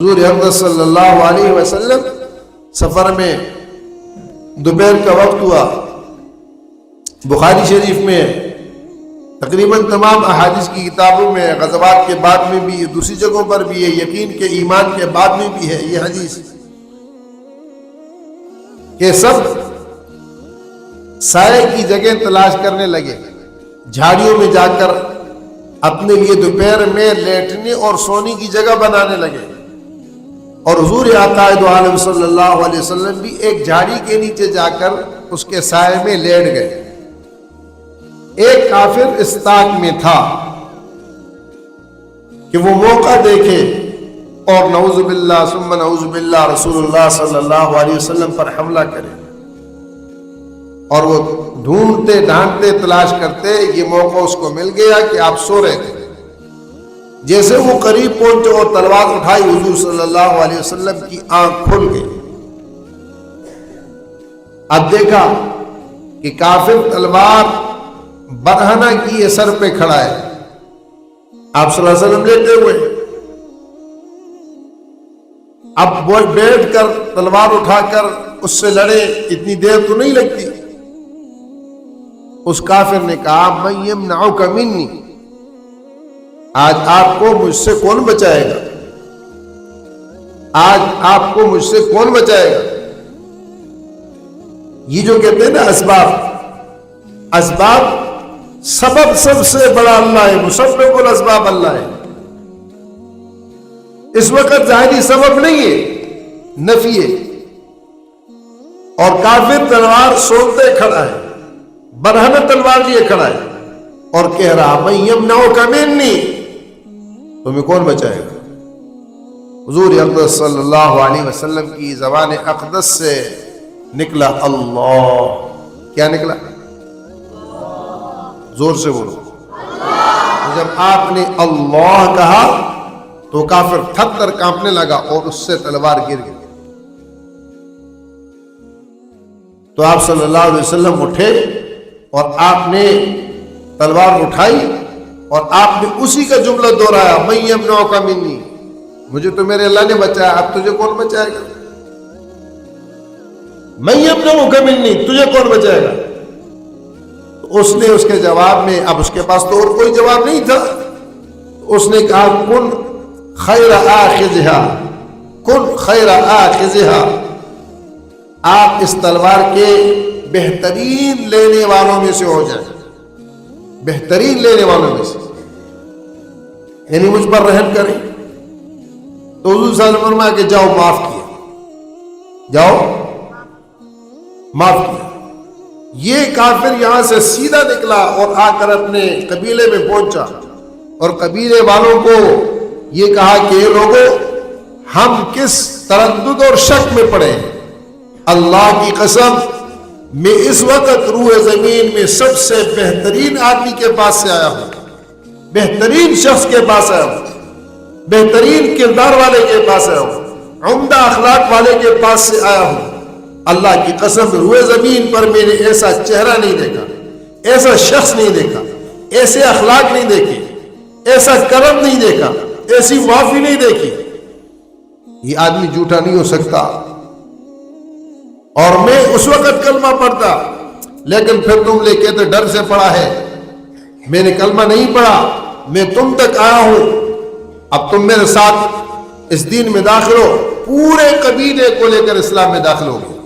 حضور اقدس صلی اللہ علیہ وسلم سفر میں دوپہر کا وقت ہوا. بخاری شریف میں تقریباً تمام احادیث کی کتابوں میں غزوات کے بعد میں بھی دوسری جگہوں پر بھی ہے, یقین کے ایمان کے بعد میں بھی ہے یہ حدیث کہ سب سائے کی جگہ تلاش کرنے لگے, جھاڑیوں میں جا کر اپنے لیے دوپہر میں لیٹنے اور سونے کی جگہ بنانے لگے. اور حضور عقائد عالم صلی اللہ علیہ وسلم بھی ایک جھاڑی کے نیچے جا کر اس کے سائے میں لیٹ گئے. ایک کافر اس طاق میں تھا کہ وہ موقع دیکھے اور نعوذ باللہ ثم نعوذ باللہ رسول اللہ صلی اللہ علیہ وسلم پر حملہ کرے, اور وہ ڈھونڈتے ڈھانڈتے تلاش کرتے یہ موقع اس کو مل گیا کہ آپ سو رہے تھے. جیسے وہ قریب پہنچے اور تلوار اٹھائی, حضور صلی اللہ علیہ وسلم کی آنکھ کھل گئی. اب دیکھا کہ کافر تلوار برہنہ کی سر پہ کھڑا ہے, آپ صلی اللہ علیہ وسلم لیٹے ہوئے. اب وہ بیٹھ کر تلوار اٹھا کر اس سے لڑے, اتنی دیر تو نہیں لگتی. اس کافر نے کہا من یمنعک منی, آج آپ کو مجھ سے کون بچائے گا, آج آپ کو مجھ سے کون بچائے گا. یہ جو کہتے ہیں نا اسباب سبب سب سے بڑا اللہ ہے, مسبب الاسباب اللہ ہے. اس وقت ظاہری سبب نہیں ہے, نفی ہے. اور کافر تلوار سولتے کھڑا ہے, برہنہ تلوار لیے کھڑا ہے اور کہہ رہا من یمنعک منی, تمہیں کون بچائے گا. حضور اقدس صلی اللہ علیہ وسلم کی زبان اقدس سے نکلا اللہ. کیا نکلا؟ زور سے بولو. جب آپ نے اللہ کہا تو کافر تھک کر کانپنے لگا اور اس سے تلوار گر گئی. تو آپ صلی اللہ علیہ وسلم اٹھے اور آپ نے تلوار اٹھائی اور آپ نے اسی کا جملہ دہرایا من یمنعک منی, مجھے تو میرے اللہ نے بچایا, اب تجھے کون بچائے گا. من یمنعک منی, تجھے کون بچائے گا. اس نے اس کے جواب میں, اب اس کے پاس تو اور کوئی جواب نہیں تھا, اس نے کہا کن خیر آخذها, کن خیر آخذها, آپ اس تلوار کے بہترین لینے والوں میں سے ہو جائیں, بہترین لینے والوں میں سے, یعنی مجھ پر رحم کریں. تو حضور صلی اللہ علیہ وسلم فرمایا کہ جاؤ معاف کیا, جاؤ معاف کیا. یہ کافر یہاں سے سیدھا نکلا اور آ کر اپنے قبیلے میں پہنچا اور قبیلے والوں کو یہ کہا کہ یہ لوگوں ہم کس تردد اور شک میں پڑے ہیں, اللہ کی قسم میں اس وقت روح زمین میں سب سے بہترین آدمی کے پاس سے آیا ہوں, بہترین شخص کے پاس آیا ہوں, بہترین کردار والے کے پاس آیا ہوں, عمدہ اخلاق والے کے پاس سے آیا ہوں. اللہ کی قسم روح زمین پر میں نے ایسا چہرہ نہیں دیکھا, ایسا شخص نہیں دیکھا, ایسے اخلاق نہیں دیکھے, ایسا کرم نہیں دیکھا, ایسی معافی نہیں دیکھی. یہ آدمی جھوٹا نہیں ہو سکتا. اور میں اس وقت کلمہ پڑھتا, لیکن پھر تم لے کہتے ڈر سے پڑھا ہے. میں نے کلمہ نہیں پڑھا, میں تم تک آیا ہوں, اب تم میرے ساتھ اس دین میں داخل ہو. پورے قبیلے کو لے کر اسلام میں داخل ہو گئے.